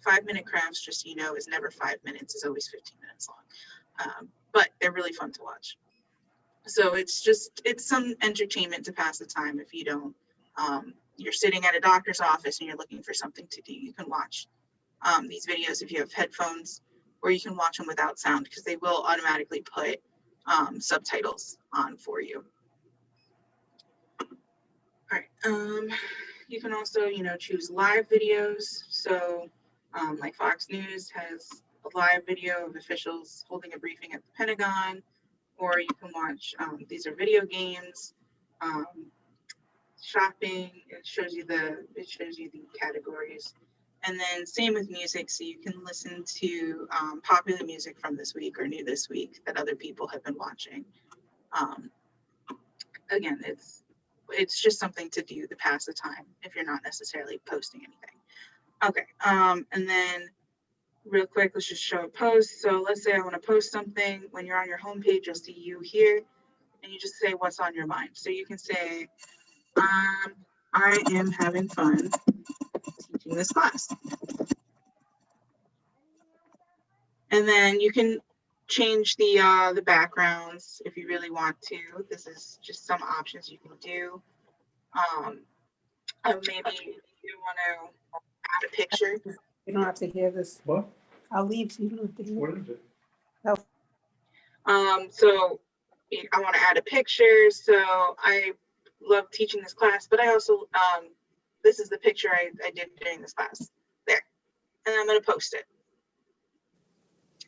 5-minute crafts, just is never 5 minutes, it's always 15 minutes long. But they're really fun to watch. So it's some entertainment to pass the time. If you don't, you're sitting at a doctor's office and you're looking for something to do, you can watch these videos if you have headphones, or you can watch them without sound because they will automatically put subtitles on for you. All right. You can also, choose live videos. So like Fox News has a live video of officials holding a briefing at the Pentagon, or you can watch, these are video games, shopping, it shows you the categories. And then same with music, so you can listen to popular music from this week or new this week that other people have been watching. Again, it's just something to do to pass the time if you're not necessarily posting anything. Okay, and then real quick, let's just show a post. So let's say I want to post something. When you're on your homepage, you'll see you here, and you just say what's on your mind. So you can say, I am having fun teaching this class. And then you can change the backgrounds if you really want to. This is just some options you can do. Maybe you want to add a picture. You don't have to hear this. What? I'll leave so you don't have to hear. What is it? So I want to add a picture. So I love teaching this class, but I also, this is the picture I did during this class. There. And I'm going to post it.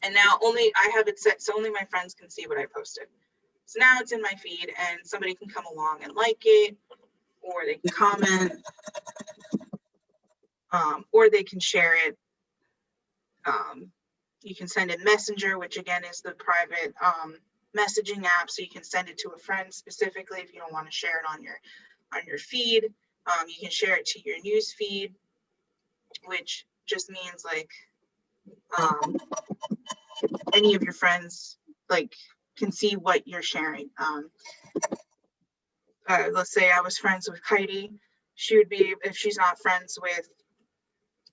And now I have it set so only my friends can see what I posted. So now it's in my feed and somebody can come along and like it, or they can comment, or they can share it. You can send it Messenger, which again is the private messaging app. So you can send it to a friend specifically if you don't want to share it on your feed. You can share it to your news feed, which just means like any of your friends can see what you're sharing. Let's say I was friends with Heidi. She would be, if she's not friends with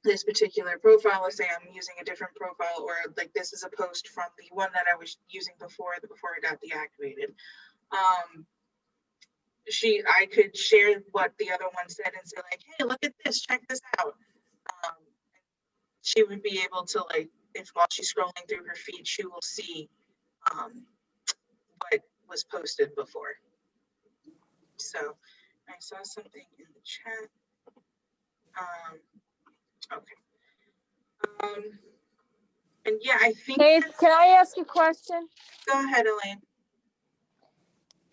this particular profile, let's say I'm using a different profile, or like this is a post from the one that I was using before I got deactivated. I could share what the other one said and say like, hey, look at this, check this out. She would be able to while she's scrolling through her feed, she will see what was posted before. So I saw something in the chat. Okay. And yeah, I think. Hey, can I ask a question? Go ahead, Elaine.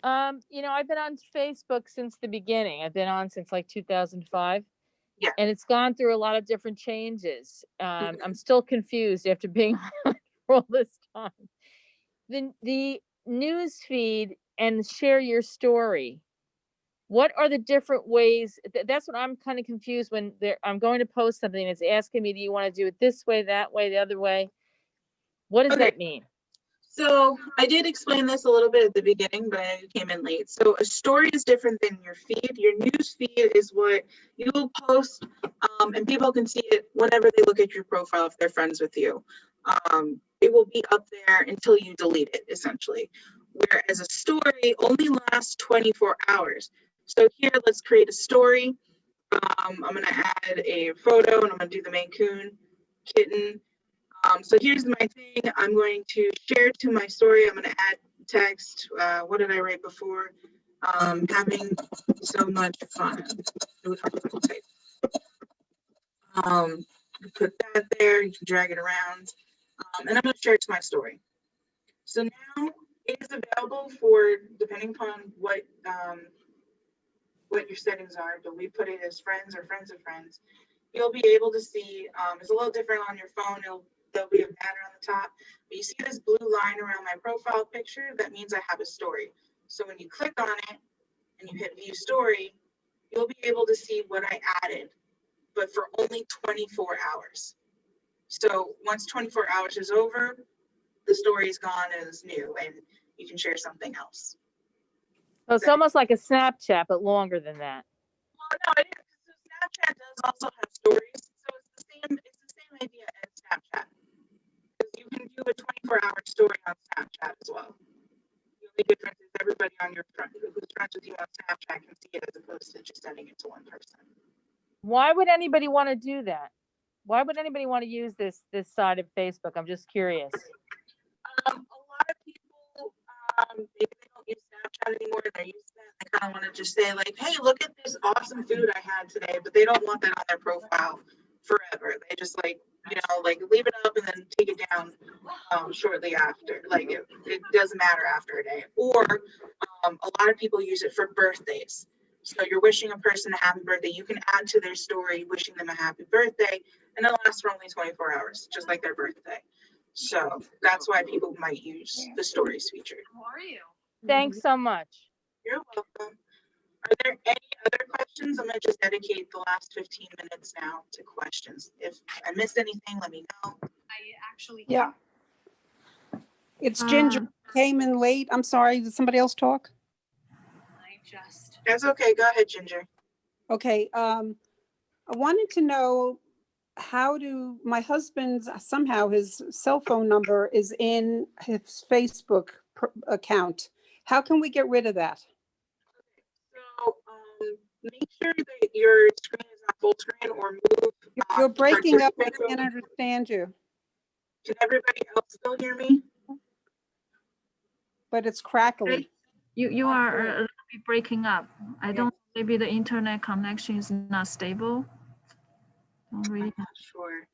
I've been on Facebook since the beginning. I've been on since like 2005. Yeah. And it's gone through a lot of different changes. I'm still confused after being on for all this time. The news feed and share your story. what are the different ways? That's what I'm kind of confused when I'm going to post something and it's asking me, do you want to do it this way, that way, the other way? What does that mean? So I did explain this a little bit at the beginning, but I came in late. So a story is different than your feed. Your news feed is what you will post, and people can see it whenever they look at your profile if they're friends with you. It will be up there until you delete it, essentially. Whereas a story only lasts 24 hours. So here, let's create a story. I'm going to add a photo, and I'm going to do the Maine Coon kitten. So here's my thing. I'm going to share to my story. I'm going to add text. What did I write before? Having so much fun. It was helpful type. Put that there. You can drag it around. And I'm going to share it to my story. So now it is available for, depending upon what your settings are, but we put it as friends or friends of friends. You'll be able to see, it's a little different on your phone. There'll be a banner on the top, but you see this blue line around my profile picture, that means I have a story. So when you click on it and you hit view story, you'll be able to see what I added, but for only 24 hours. So once 24 hours is over, the story is gone and it's new, and you can share something else. So it's almost like a Snapchat, but longer than that. Well, no, it is. So Snapchat does also have stories. So it's the same idea as Snapchat. You can do a 24-hour story on Snapchat as well. The only difference is everybody on your front who's friends with you on Snapchat can see it as opposed to just sending it to one person. Why would anybody want to do that? Why would anybody want to use this side of Facebook? I'm just curious. A lot of people, maybe they don't use Snapchat anymore. They're used to that. They kind of want to just say like, hey, look at this awesome food I had today, but they don't want that on their profile forever. They just like, like leave it up and then take it down shortly after. Like it doesn't matter after a day. Or a lot of people use it for birthdays. So you're wishing a person a happy birthday. You can add to their story wishing them a happy birthday, and it lasts for only 24 hours, just like their birthday. So that's why people might use the stories feature. How are you? Thanks so much. You're welcome. Are there any other questions? I'm going to just dedicate the last 15 minutes now to questions. If I missed anything, let me know. Yeah. It's Ginger, came in late. I'm sorry, did somebody else talk? That's okay, go ahead, Ginger. Okay, I wanted to know my husband's, somehow his cell phone number is in his Facebook account. How can we get rid of that? So make sure that your screen is not full screen or move. You're breaking up, I can't understand you. Can everybody else still hear me? But it's crackly. You are a little bit breaking up. I don't, maybe the internet connection is not stable. Really. I'm not sure.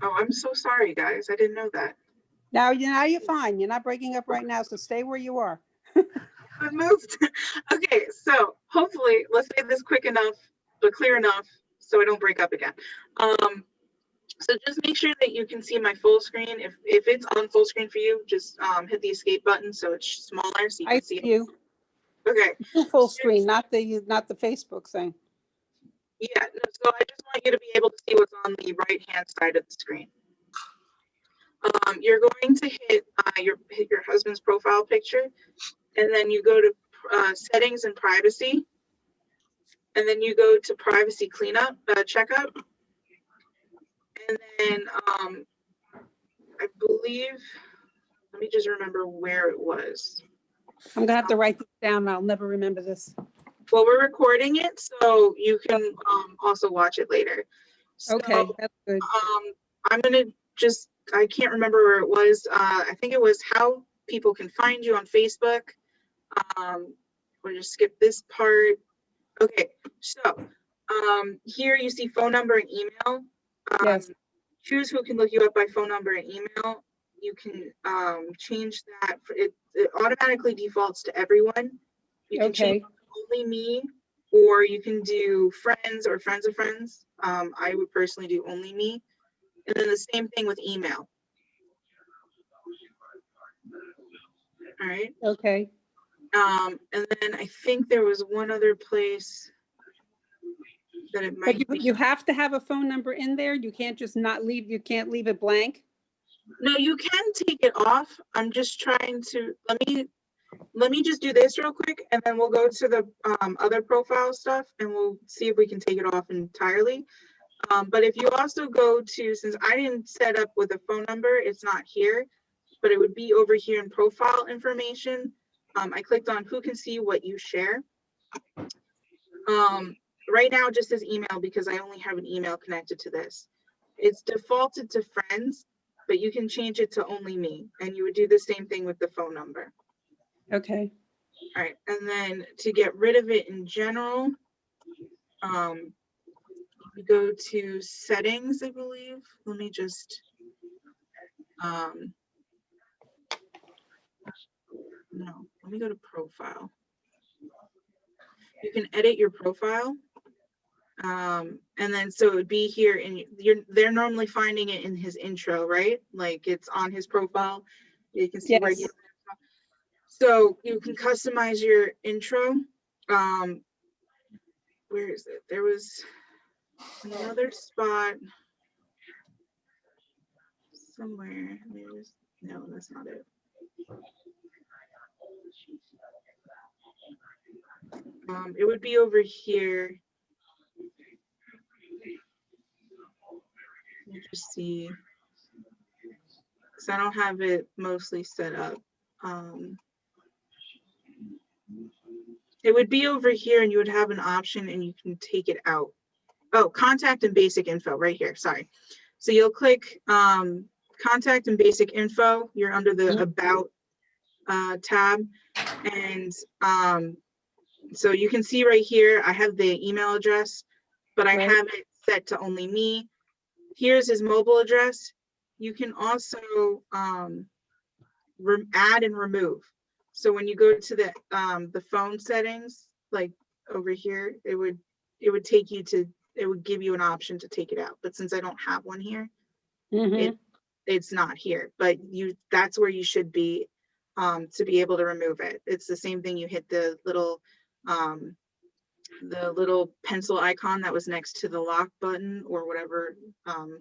Oh, I'm so sorry, guys. I didn't know that. Now you're fine. You're not breaking up right now, so stay where you are. I moved. Okay, so hopefully, let's say this quick enough, but clear enough so I don't break up again. So just make sure that you can see my full screen. If it's on full screen for you, just hit the escape button so it's smaller so you can see it. Okay. Full screen, not the Facebook thing. Yeah, no, so I just want you to be able to see what's on the right-hand side of the screen. You're going to hit your husband's profile picture, and then you go to settings and privacy, and then you go to privacy checkup, and then I believe, let me just remember where it was. I'm gonna have to write this down. I'll never remember this. Well, we're recording it, so you can also watch it later. So, okay, that's good. I'm gonna just, I can't remember where it was. I think it was how people can find you on Facebook. We'll just skip this part. Okay, so here you see phone number and email. Yes. Choose who can look you up by phone number and email. You can change that. It automatically defaults to everyone. You can change only me, or you can do friends or friends of friends. I would personally do only me. And then the same thing with email. All right. Okay. And then I think there was one other place that it But might be. you have to have a phone number in there. You can't just not leave, you can't leave it blank. No, you can take it off. I'm just trying to, let me just do this real quick, and then we'll go to the other profile stuff, and we'll see if we can take it off entirely. But if you also go to, since I didn't set up with a phone number, it's not here, but it would be over here in profile information. I clicked on who can see what you share. Right now, it just says email because I only have an email connected to this. It's defaulted to friends, but you can change it to only me, and you would do the same thing with the phone number. Okay. All right, and then to get rid of it in general, you go to settings, I believe. Let me just, no, let me go to profile. You can edit your profile. And then so it would be here, and they're normally finding it in his intro, right? Like it's on his profile. You can see right here. So you can customize your intro. Where is it? There was another spot somewhere. No, that's not it. It would be over here. Let me just see, because I don't have it mostly set up. It would be over here, and you would have an option, and you can take it out. Oh, contact and basic info right here. Sorry. So you'll click contact and basic info. You're under the about tab, and so you can see right here, I have the email address, but I have it set to only me. Here's his mobile address. You can also add and remove. So when you go to the phone settings, like over here, it would take you to, it would give you an option to take it out. But since I don't have one here, it's not here. But that's where you should be to be able to remove it. It's the same thing. You hit the little pencil icon that was next to the lock button or whatever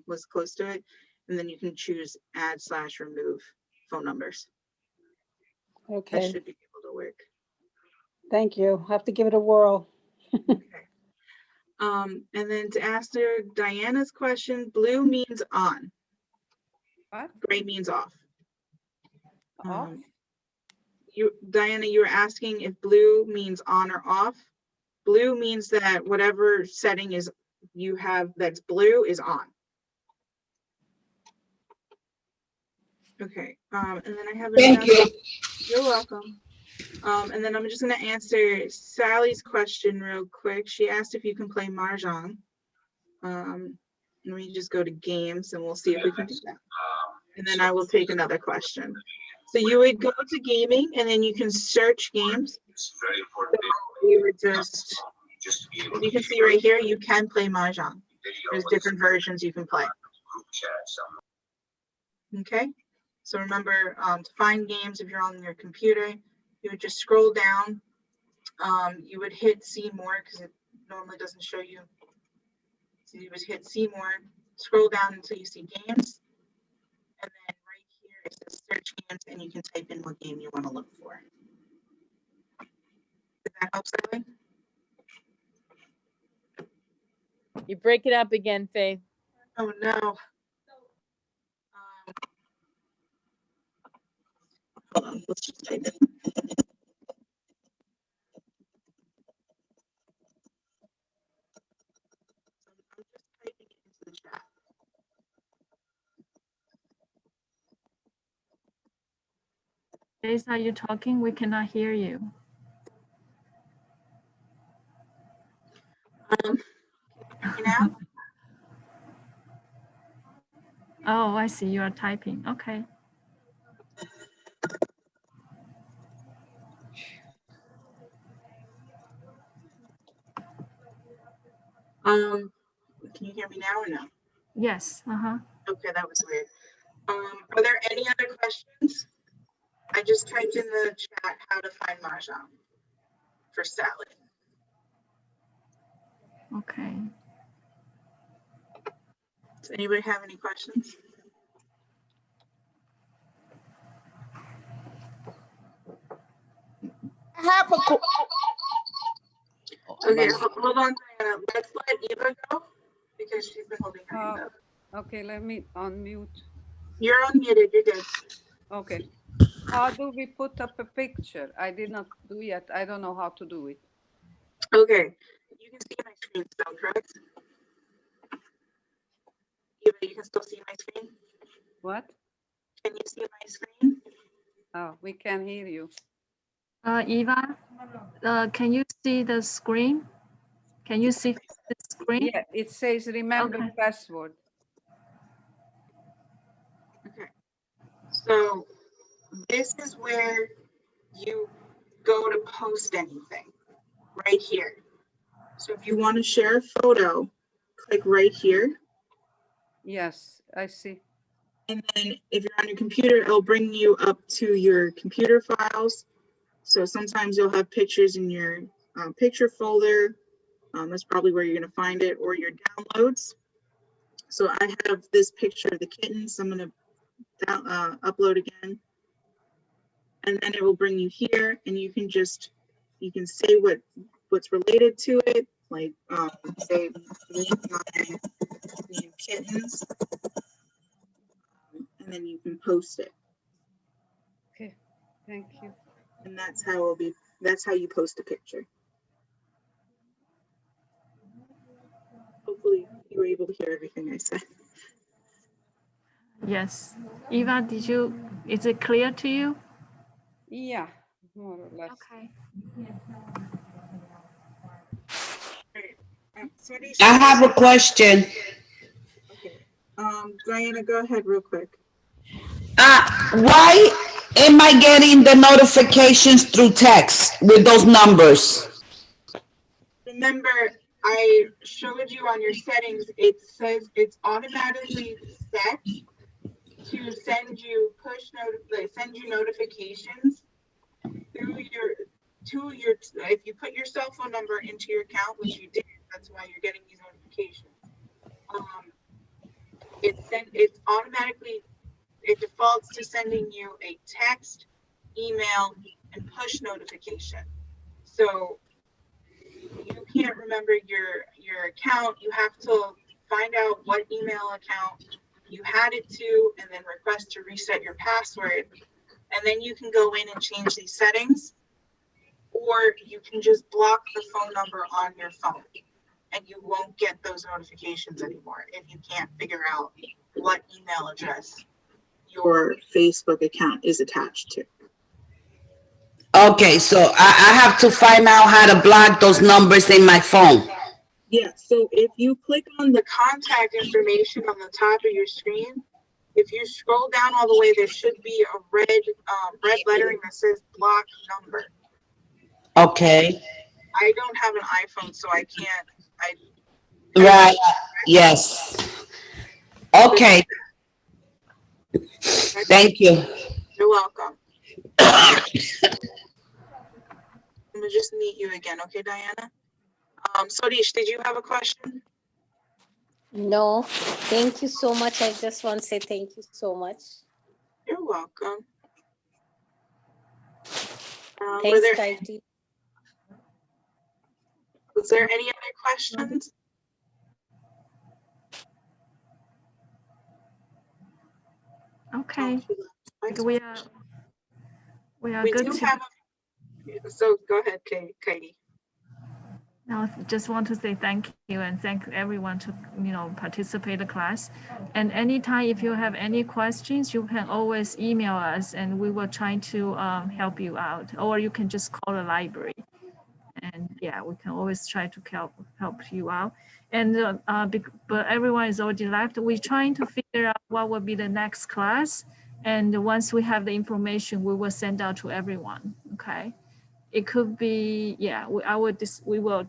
was close to it, and then you can choose add/remove phone numbers. Okay. That should be able to work. Thank you. I'll have to give it a whirl. Okay. And then to answer Diana's question, blue means on. What? Gray means off. Off? Diana, you were asking if blue means on or off. Blue means that whatever setting is you have that's blue is on. Okay, and then I have Thank you. You're welcome. And then I'm just going to answer Sally's question real quick. She asked if you can play Mahjong. Let me just go to games and we'll see if we can do that. And then I will take another question. So you would go to gaming and then you can search games. So you would just, as you can see right here, you can play Mahjong. There's different versions you can play. Okay. So remember to find games, if you're on your computer, you would just scroll down. You would hit see more because it normally doesn't show you. So you would hit see more, scroll down until you see games. And then right here it says search games and you can type in what game you want to look for. Does that help, Sally? You break it up again, Faith. Oh no. Hold on, let's just type it. I'm just typing it into the chat. Faith, are you talking? We cannot hear you. Can you hear me now? Oh, I see. You are typing. Okay. Can you hear me now or no? Yes. Okay, that was weird. Are there any other questions? I just typed in the chat how to find Mahjong for Sally. Okay. Does anybody have any questions? I have a Okay, hold on, Diana. Let's let Eva go because she's been holding her hand up. Okay, let me unmute. You're unmuted, you're good. Okay. How do we put up a picture? I did not do yet. I don't know how to do it. Okay, you can see my screen still, correct? Eva, you can still see my screen? What? Can you see my screen? Oh, we can hear you. Eva, can you see the screen? Can you see the screen? Yeah, it says remember Okay. password. Okay, so this is where you go to post anything, right here. So if you want to share a photo, click right here. Yes, I see. And then if you're on your computer, it'll bring you up to your computer files. So sometimes you'll have pictures in your picture folder. That's probably where you're going to find it, or your downloads. So I have this picture of the kittens. I'm going to upload again. And then it will bring you here, and you can say what's related to it, like say meet my new kittens, and then you can post it. Okay, thank you. And that's how it'll be. That's how you post a picture. Hopefully you were able to hear everything I said. Yes. Eva, is it clear to you? Yeah, more or less. Okay. I have a question. Okay. Diana, go ahead real quick. Why am I getting the notifications through text with those numbers? Remember, I showed you on your settings, it says it's automatically set to send you notifications if you put your cell phone number into your account, which you did, that's why you're getting these notifications. It's automatically, it defaults to sending you a text, email, and push notification. So you can't remember your account. You have to find out what email account you had it to, and then request to reset your password. And then you can go in and change these settings, or you can just block the phone number on your phone, and you won't get those notifications anymore if you can't figure out what email address your Facebook account is attached to. Okay, so I have to find out how to block those numbers in my phone. Yeah, so if you click on the contact information on the top of your screen, if you scroll down all the way, there should be a red lettering that says block number. Okay. I don't have an iPhone, so I can't. Right. Yes. Okay. Thank you. You're welcome. I'm gonna just meet you again, okay, Diana? Sodish, did you have a question? No, thank you so much. I just want to say thank you so much. You're welcome. Thanks, Kaiti. Was there any other questions? Okay. We are We good do to. have so go ahead, Katie. Now, just want to say thank you and thank everyone to participate in the class. And anytime if you have any questions, you can always email us, and we will try to help you out. Or you can just call the library, and yeah, we can always try to help you out. And but everyone is already left. We're trying to figure out what will be the next class, and once we have the information, we will send out to everyone. Okay. It could be, yeah, we will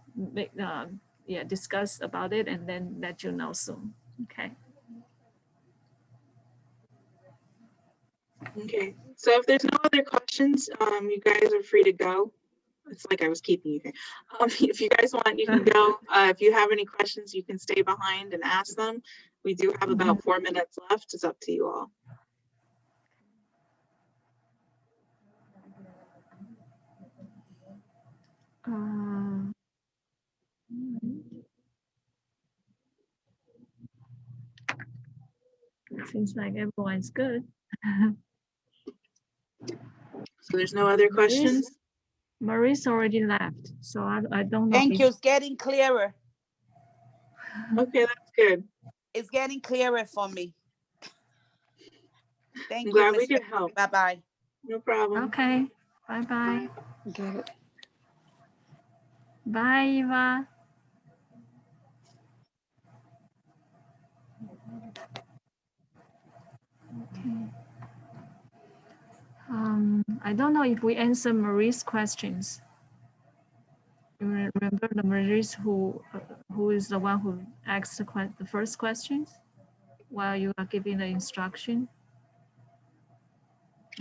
discuss about it and then let you know soon. Okay. Okay. So if there's no other questions, you guys are free to go. It's like I was keeping you here. If you guys want, you can go. If you have any questions, you can stay behind and ask them. We do have about 4 minutes left. It's up to you all. Seems like everyone's good. So there's no other questions? Maurice already left, so I don't know. Thank you. It's getting clearer. Okay, that's good. It's getting clearer for me. Thank I'm you, glad we Miss could Faithe. help. Bye-bye. No problem. Okay, bye-bye. Get it. Bye, Eva. Okay. I don't know if we answer Marie's questions. You remember the Maurice who is the one who asked the first questions while you are giving the instruction?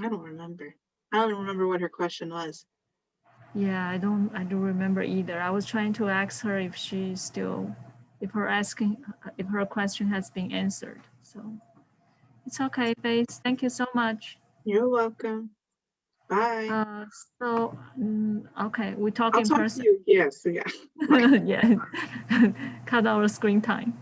I don't remember. I don't remember what her question was. Yeah, I don't remember either. I was trying to ask her if she's still, if her question has been answered. So it's okay, Faith. Thank you so much. You're welcome. Bye. So, okay, we talk I'll in talk person. to you. Yes, yeah. Yeah, cut our screen time.